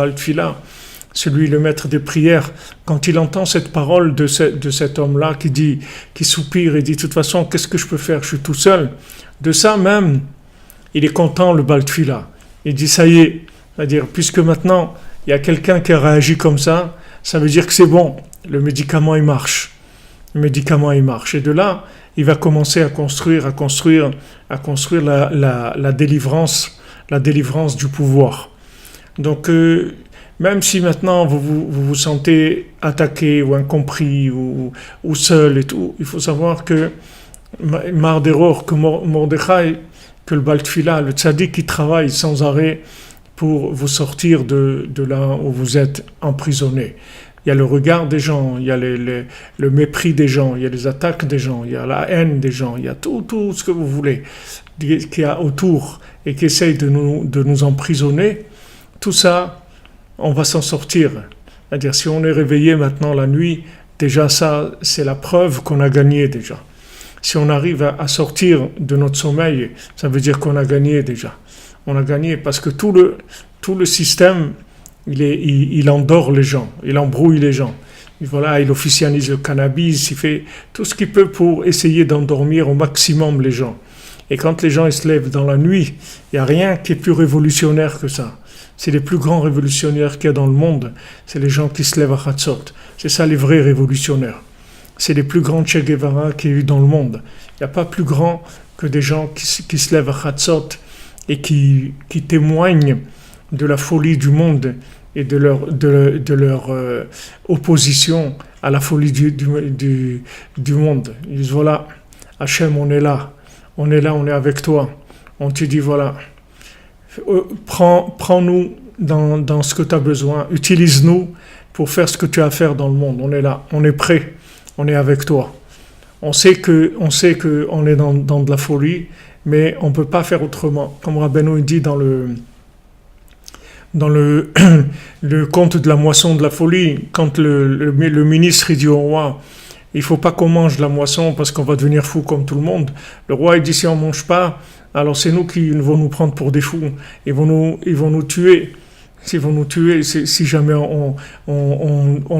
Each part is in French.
Al-Tfila, celui le maître des prières, quand il entend cette parole de cet homme-là qui soupire et dit de toute façon, qu'est-ce que je peux faire? Je suis tout seul. De ça même, il est content le Baltfila. Il dit ça y est, c'est-à-dire puisque maintenant il y a quelqu'un qui a réagi comme ça veut dire que c'est bon, le médicament il marche. Le médicament il marche. Et de là, il va commencer à construire la délivrance du pouvoir. Donc, même si maintenant vous sentez attaqué ou incompris ou seul et tout, il faut savoir que Marderor, que Mordechai, que le Baltfila, le tzaddik qui travaille sans arrêt pour vous sortir de là où vous êtes emprisonné. Il y a le regard des gens, il y a le mépris des gens, il y a les attaques des gens, il y a la haine des gens, il y a tout ce que vous voulez qui y a autour et qui essaye de nous emprisonner. Tout ça, on va s'en sortir. C'est-à-dire, si on est réveillé maintenant la nuit, déjà ça, c'est la preuve qu'on a gagné déjà. Si on arrive à sortir de notre sommeil, ça veut dire qu'on a gagné déjà. On a gagné parce que tout le système, il endort les gens, il embrouille les gens. Et voilà, il officialise le cannabis, il fait tout ce qu'il peut pour essayer d'endormir au maximum les gens. Et quand les gens ils se lèvent dans la nuit, il n'y a rien qui est plus révolutionnaire que ça. C'est les plus grands révolutionnaires qu'il y a dans le monde, c'est les gens qui se lèvent à Hatzot. C'est ça les vrais révolutionnaires. C'est les plus grands Che Guevara qu'il y a eu dans le monde. Il n'y a pas plus grand que des gens qui se lèvent à Hatzot et qui témoignent de la folie du monde et de leur opposition à la folie du monde. Ils disent voilà, Hachem, on est là, on est avec toi. On te dit voilà, prends-nous dans ce que tu as besoin, utilise-nous pour faire ce que tu as à faire dans le monde. On est là, on est prêt, on est avec toi. On sait que on est dans de la folie, mais on ne peut pas faire autrement. Comme Rabbeinu dit dans le conte de la moisson de la folie, quand le ministre dit au roi, il ne faut pas qu'on mange la moisson parce qu'on va devenir fou comme tout le monde. Le roi il dit si on ne mange pas, alors c'est nous qui vont nous prendre pour des fous. Ils vont nous tuer. Ils vont nous tuer si jamais on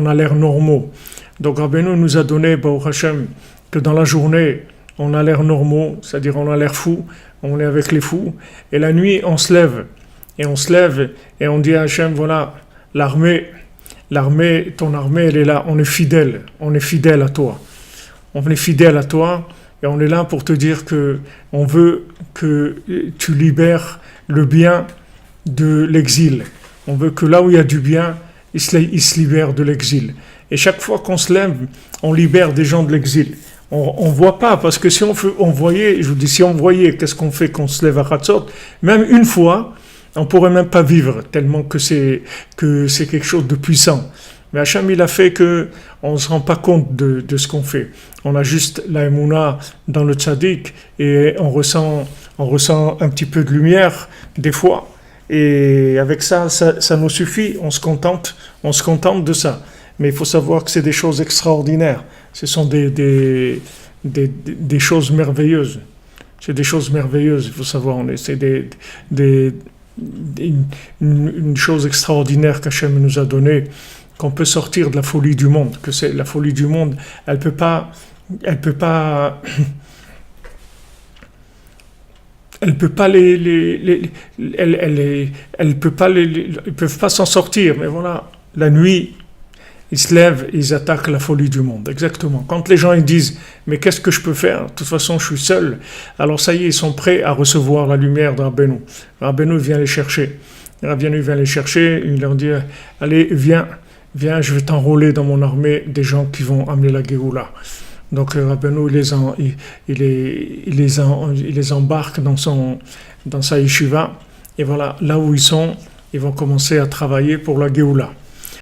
a l'air normaux. Donc Rabbeinu nous a donné, Baruch Hashem, que dans la journée, on a l'air normaux, c'est-à-dire on a l'air fou, on est avec les fous. Et la nuit, on se lève. Et on dit à Hachem, voilà, ton armée, elle est là, on est fidèle à toi. On est fidèle à toi et on est là pour te dire que on veut que tu libères le bien de l'exil. On veut que là où il y a du bien, il se libère de l'exil. Et chaque fois qu'on se lève, on libère des gens de l'exil. On voit pas, parce que si on voyait, je vous dis, si on voyait qu'est-ce qu'on fait quand on se lève à Hatzot, même une fois, on pourrait même pas vivre, tellement que c'est quelque chose de puissant. Mais Hachem, il a fait que on se rend pas compte de ce qu'on fait. On a juste la émouna dans le tzaddik et on ressent un petit peu de lumière, des fois. Et avec ça nous suffit, on se contente de ça. Mais il faut savoir que c'est des choses extraordinaires. Ce sont des choses merveilleuses. C'est des choses merveilleuses, il faut savoir. C'est une chose extraordinaire qu'Hachem nous a donnée, qu'on peut sortir de la folie du monde, que c'est la folie du monde, elle peut pas ils peuvent pas s'en sortir, mais voilà, la nuit, ils se lèvent et ils attaquent la folie du monde, exactement. Quand les gens ils disent, mais qu'est-ce que je peux faire? De toute façon, je suis seul. Alors ça y est, ils sont prêts à recevoir la lumière de Rabbeinu. Rabbeinu vient les chercher. Rabbeinu vient les chercher, il leur dit, allez, viens, je vais t'enrôler dans mon armée des gens qui vont amener la Géoula. Donc Rabbeinu, il les embarque dans sa yeshiva, et voilà, là où ils sont, ils vont commencer à travailler pour la Géoula.